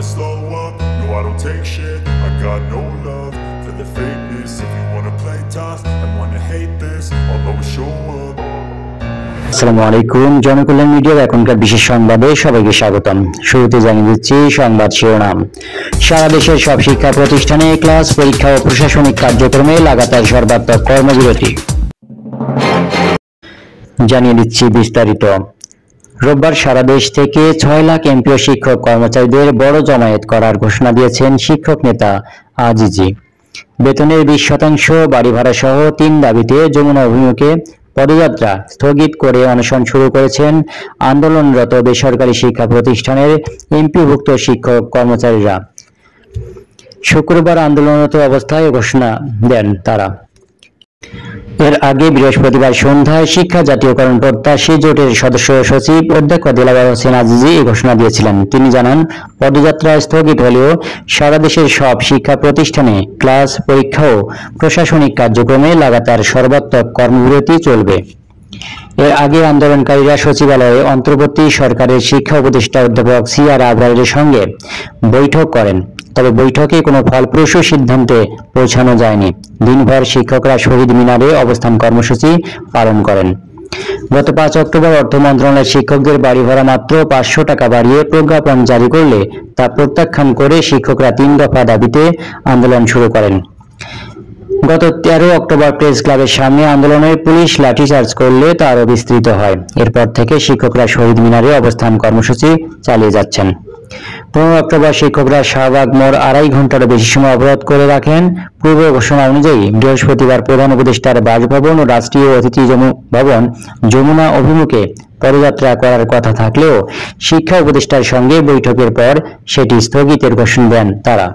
never slow up, no I don't take shit. I got no love for the fakeness. If you wanna play tough and wanna hate this, I'll always show up. আসসালামু আলাইকুম, জনকল্যাণ মিডিয়ার এখনকার বিশেষ সংবাদে সবাইকে স্বাগতম। শুরুতে জানিয়ে দিচ্ছি সংবাদ শিরোনাম। সারা দেশের সব শিক্ষা প্রতিষ্ঠানে ক্লাস, পরীক্ষা ও প্রশাসনিক কার্যক্রমে লাগাতার সর্বাত্মক কর্মবিরতি। জানিয়ে দিচ্ছি বিস্তারিত। রোববার সারা দেশ থেকে 6 লাখ এমপিও শিক্ষক কর্মচারীদের বড় জমায়েত করার ঘোষণা দিয়েছেন শিক্ষক নেতা আজিজি। বেতনের 20% বাড়ি ভাড়া সহ 3 দাবিতে যমুনা অভিমুখে পদযাত্রা স্থগিত করে অনশন শুরু করেছেন আন্দোলনরত বেসরকারি শিক্ষা প্রতিষ্ঠানের এমপিভুক্ত শিক্ষক কর্মচারীরা। শুক্রবার আন্দোলনরত অবস্থায় ঘোষণা দেন তারা। এর আগে বৃহস্পতিবার সন্ধ্যায় শিক্ষা জাতীয়করণ প্রত্যাশী জোটের সদস্য সচিব অধ্যক্ষ দিলাওয়ার হোসেন আজিজি এই ঘোষণা দিয়েছিলেন। তিনি জানান, পদযাত্রা স্থগিত হলেও সারা দেশের সব শিক্ষা প্রতিষ্ঠানে ক্লাস, পরীক্ষা ও প্রশাসনিক কার্যক্রমে লাগাতার সর্বাত্মক কর্মবিরতি চলবে। এর আগে আন্দোলনকারীরা সচিবালয়ে অন্তর্বর্তী সরকারের শিক্ষা উপদেষ্টা অধ্যাপক CR আবরারের সঙ্গে বৈঠক করেন। তবে বৈঠকে কোনো ফলপ্রসূ সিদ্ধান্তে পৌঁছানো যায়নি। দিনভর শিক্ষকরা শহীদ মিনারে অবস্থান কর্মসূচি পালন করেন। গত 5 অক্টোবর অর্থ মন্ত্রণালয়ের শিক্ষকদের বাড়ি ভাড়া মাত্র 500 টাকা বাড়িয়ে প্রজ্ঞাপন জারি করলে তা প্রত্যাখ্যান করে শিক্ষকরা 3 দফা দাবিতে আন্দোলন শুরু করেন। গত 13 অক্টোবর প্রেস ক্লাবের সামনে আন্দোলনের পুলিশ লাঠিচার্জ করলে তা আরও বিস্তৃত হয়। এরপর থেকে শিক্ষকরা শহীদ মিনারে অবস্থান কর্মসূচি চালিয়ে যাচ্ছেন। 15 অক্টোবর শিক্ষকরা শাহবাগ মোড় 2.5 ঘন্টারও বেশি সময় অবরোধ করে রাখেন। পূর্ব ঘোষণা অনুযায়ী বৃহস্পতিবার প্রধান উপদেষ্টার বাসভবন ও রাষ্ট্রীয় অতিথি ভবন যমুনা অভিমুখে পদযাত্রা করার কথা থাকলেও শিক্ষা উপদেষ্টার সঙ্গে বৈঠকের পর সেটি স্থগিতের ঘোষণা দেন তারা।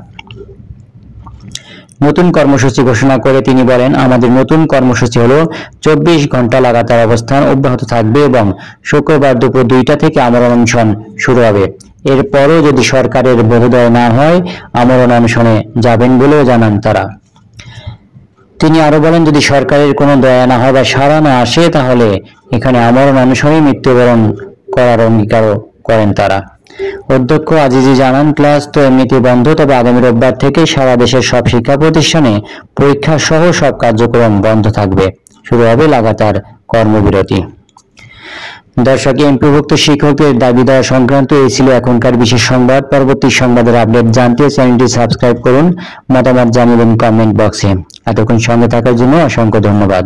নতুন কর্মসূচি ঘোষণা করে তিনি বলেন, আমাদের নতুন কর্মসূচি হলো 24 ঘন্টা লাগাতার অবস্থান অব্যাহত থাকবে এবং শুক্রবার দুপুর 2টা থেকে আমরণ অনশন শুরু হবে। এরপরও যদি সরকারের বোধোদয় না হয় আমরণ অনশনে যাবেন বলেও জানান তারা। তিনি আরো বলেন, যদি সরকারের কোনো দয়া না হয় বা সাড়া না আসে তাহলে এখানে আমরণ অনশনে মৃত্যুবরণ করার অঙ্গীকারও করেন তারা। অধ্যক্ষ আজিজি জানান, ক্লাস তো এমনিতে বন্ধ, তবে আগামী রোববার থেকে সারা দেশের সব শিক্ষা প্রতিষ্ঠানে পরীক্ষা সহ সব কার্যক্রম বন্ধ থাকবে। শুরু হবে লাগাতার কর্মবিরতি। দর্শক, এমপিভুক্ত শিক্ষকদের দাবি দেওয়া সংক্রান্ত এই ছিল এখনকার বিশেষ সংবাদ। পরবর্তী সংবাদের আপডেট জানতে চ্যানেলটি সাবস্ক্রাইব করুন, মতামত জানিয়ে দিন কমেন্ট বক্সে। এতক্ষণ সঙ্গে থাকার জন্য অসংখ্য ধন্যবাদ।